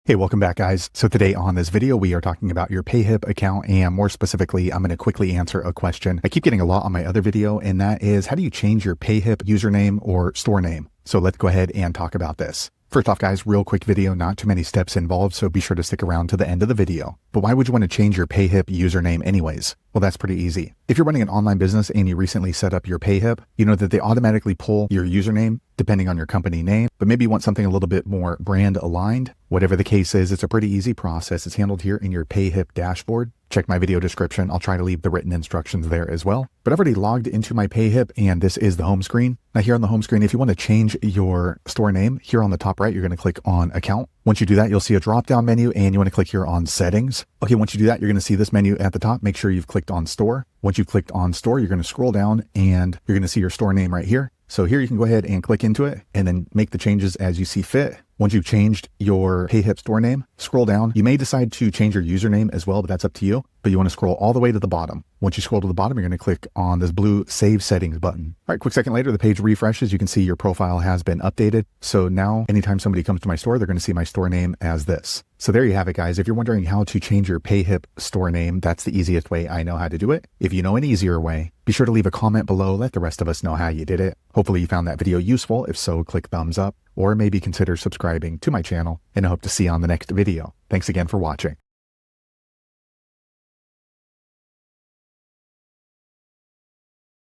Hey, welcome back, guys. So today on this video, we are talking about your Payhip account, and more specifically, I'm going to quickly answer a question I keep getting a lot on my other video, and that is, how do you change your Payhip username or store name? So let's go ahead and talk about this. First off, guys, real quick video, not too many steps involved, so be sure to stick around to the end of the video. But why would you want to change your Payhip username anyways? Well, that's pretty easy. If you're running an online business and you recently set up your Payhip, you know that they automatically pull your username depending on your company name, but maybe you want something a little bit more brand aligned. Whatever the case is, it's a pretty easy process. It's handled here in your Payhip dashboard. Check my video description. I'll try to leave the written instructions there as well. But I've already logged into my Payhip, and this is the home screen. Now here on the home screen, if you want to change your store name, here on the top right, you're going to click on Account. Once you do that, you'll see a drop-down menu, and you want to click here on Settings. Okay, once you do that, you're going to see this menu at the top. Make sure you've clicked on Store. Once you've clicked on Store, you're going to scroll down, and you're going to see your store name right here. So here you can go ahead and click into it and then make the changes as you see fit. Once you've changed your Payhip store name, scroll down. You may decide to change your username as well, but that's up to you. But you want to scroll all the way to the bottom. Once you scroll to the bottom, you're going to click on this blue Save Settings button. All right, quick second later, the page refreshes. You can see your profile has been updated. So now anytime somebody comes to my store, they're going to see my store name as this. So there you have it, guys. If you're wondering how to change your Payhip store name, that's the easiest way I know how to do it. If you know an easier way, be sure to leave a comment below. Let the rest of us know how you did it. Hopefully you found that video useful. If so, click thumbs up or maybe consider subscribing to my channel, and I hope to see you on the next video. Thanks again for watching.